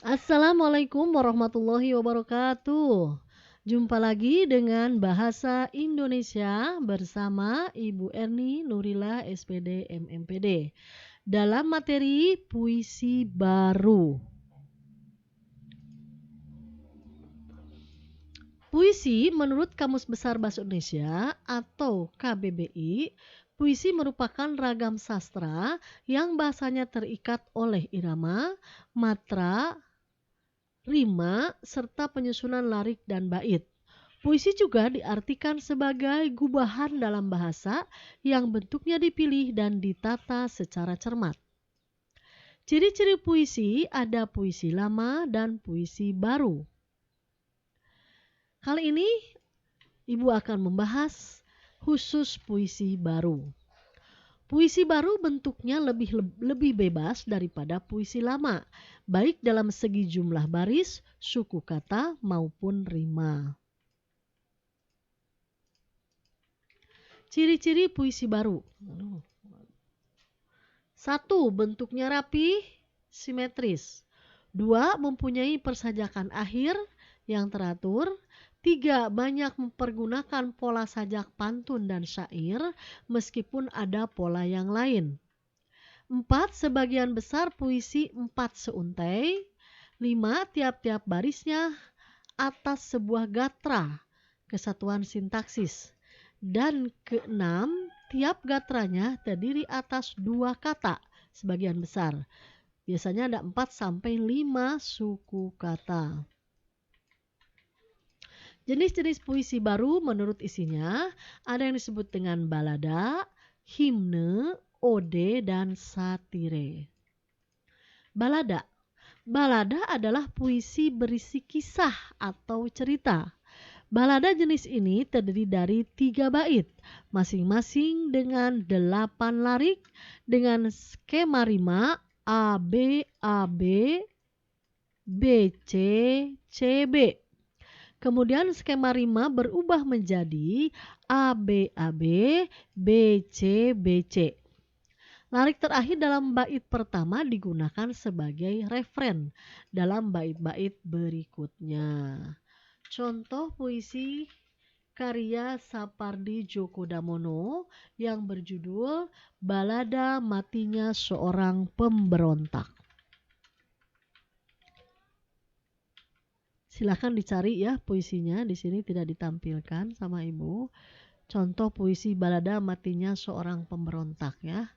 Assalamualaikum warahmatullahi wabarakatuh. Jumpa lagi dengan Bahasa Indonesia bersama Ibu Erni Nurila SPD MMPD dalam materi puisi baru. Puisi menurut Kamus Besar Bahasa Indonesia atau KBBI, puisi merupakan ragam sastra yang bahasanya terikat oleh irama, matra, rima, serta penyusunan larik dan bait. Puisi juga diartikan sebagai gubahan dalam bahasa yang bentuknya dipilih dan ditata secara cermat. Ciri-ciri puisi ada puisi lama dan puisi baru. Kali ini Ibu akan membahas khusus puisi baru. Puisi baru bentuknya lebih bebas daripada puisi lama, baik dalam segi jumlah baris, suku kata maupun rima. Ciri-ciri puisi baru. 1. Bentuknya rapi, simetris. 2. Mempunyai persajakan akhir yang teratur. 3. Banyak mempergunakan pola sajak pantun dan syair meskipun ada pola yang lain. 4. Sebagian besar puisi 4 seuntai. 5. Tiap-tiap barisnya atas sebuah gatra, kesatuan sintaksis. Dan keenam, tiap gatranya terdiri atas 2 kata sebagian besar. Biasanya ada 4 sampai 5 suku kata. Jenis-jenis puisi baru menurut isinya ada yang disebut dengan balada, himne, ode, dan satire. Balada. Balada adalah puisi berisi kisah atau cerita. Balada jenis ini terdiri dari 3 bait, masing-masing dengan 8 larik dengan skema rima A B A B, B C C B. Kemudian skema rima berubah menjadi A B A B, B C B C. Larik terakhir dalam bait pertama digunakan sebagai referen dalam bait-bait berikutnya. Contoh puisi karya Sapardi Djoko Damono yang berjudul Balada Matinya Seorang Pemberontak. Silakan dicari ya puisinya, di sini tidak ditampilkan sama Ibu. Contoh puisi Balada Matinya Seorang Pemberontak ya.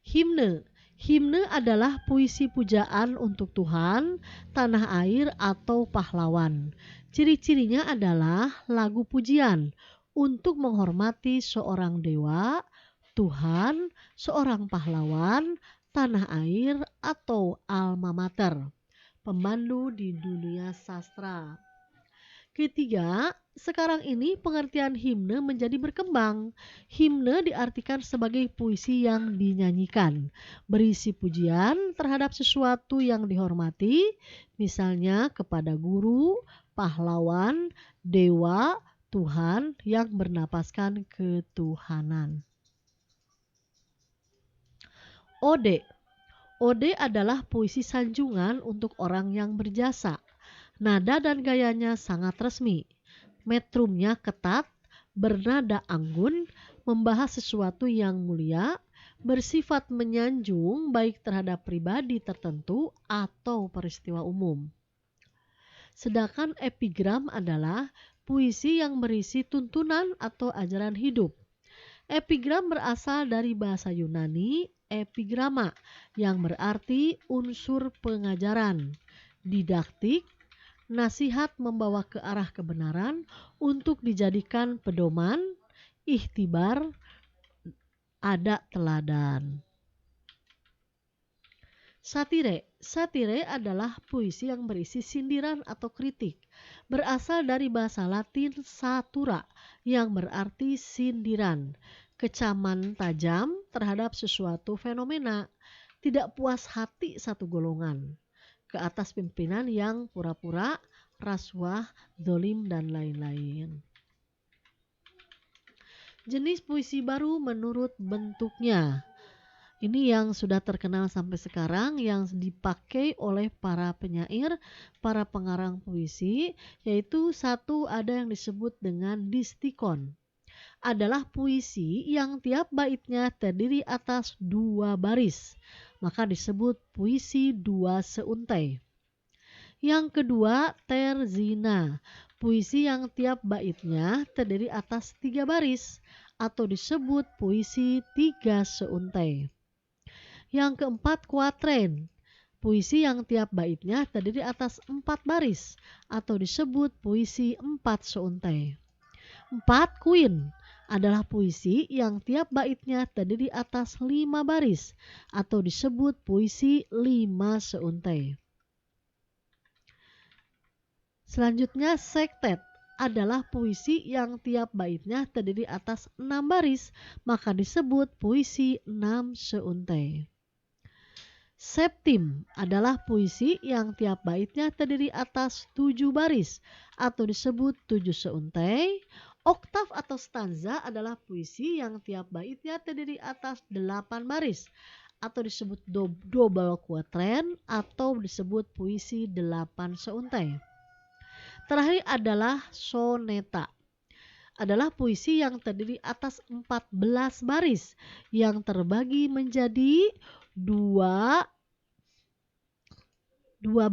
Himne. Himne adalah puisi pujaan untuk Tuhan, tanah air, atau pahlawan. Ciri-cirinya adalah lagu pujian untuk menghormati seorang dewa, Tuhan, seorang pahlawan, tanah air, atau alma mater, pemandu di dunia sastra. Ketiga, sekarang ini pengertian himne menjadi berkembang. Himne diartikan sebagai puisi yang dinyanyikan, berisi pujian terhadap sesuatu yang dihormati, misalnya kepada guru, pahlawan, dewa, Tuhan yang bernapaskan ketuhanan. Ode. Ode adalah puisi sanjungan untuk orang yang berjasa. Nada dan gayanya sangat resmi. Metrumnya ketat, bernada anggun, membahas sesuatu yang mulia, bersifat menyanjung baik terhadap pribadi tertentu atau peristiwa umum. Sedangkan epigram adalah puisi yang berisi tuntunan atau ajaran hidup. Epigram berasal dari bahasa Yunani epigrama yang berarti unsur pengajaran, didaktik, nasihat membawa ke arah kebenaran untuk dijadikan pedoman, ikhtibar, ada teladan. Satire. Satire adalah puisi yang berisi sindiran atau kritik. Berasal dari bahasa Latin satura yang berarti sindiran, kecaman tajam terhadap sesuatu fenomena, tidak puas hati satu golongan, ke atas pimpinan yang pura-pura, rasuah, dolim, dan lain-lain. Jenis puisi baru menurut bentuknya. Ini yang sudah terkenal sampai sekarang yang dipakai oleh para penyair, para pengarang puisi, yaitu satu ada yang disebut dengan distikon. Adalah puisi yang tiap baitnya terdiri atas dua baris, maka disebut puisi dua seuntai. Yang kedua, terzina, puisi yang tiap baitnya terdiri atas tiga baris, atau disebut puisi tiga seuntai. Yang keempat, kuatren, puisi yang tiap baitnya terdiri atas empat baris, atau disebut puisi empat seuntai. Empat, kuin, adalah puisi yang tiap baitnya terdiri atas lima baris, atau disebut puisi lima seuntai. Selanjutnya, sektet adalah puisi yang tiap baitnya terdiri atas 6 baris, maka disebut puisi 6 seuntai. Septim adalah puisi yang tiap baitnya terdiri atas 7 baris, atau disebut 7 seuntai. Oktav atau stanza adalah puisi yang tiap baitnya terdiri atas 8 baris, atau disebut double quatren, atau disebut puisi 8 seuntai. Terakhir adalah soneta. Adalah puisi yang terdiri atas 14 baris yang terbagi menjadi dua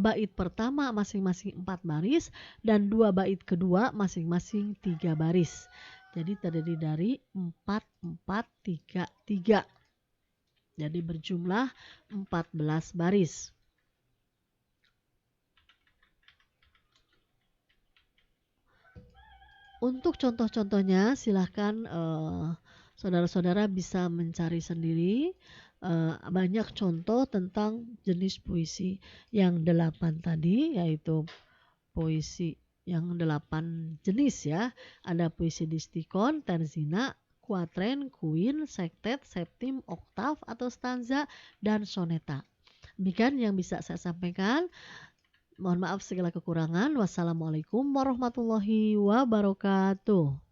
bait pertama masing-masing 4 baris dan 2 bait kedua masing-masing 3 baris. Jadi terdiri dari 4, 4, 3, 3. Jadi berjumlah 14 baris. Untuk contoh-contohnya silahkan saudara-saudara bisa mencari sendiri. Banyak contoh tentang jenis puisi yang 8 tadi, yaitu puisi yang 8 jenis ya. Ada puisi distikon, terzina, kuatren, kuin, sektet, septim, oktav atau stanza, dan soneta. Demikian yang bisa saya sampaikan. Mohon maaf segala kekurangan. Wassalamualaikum warahmatullahi wabarakatuh.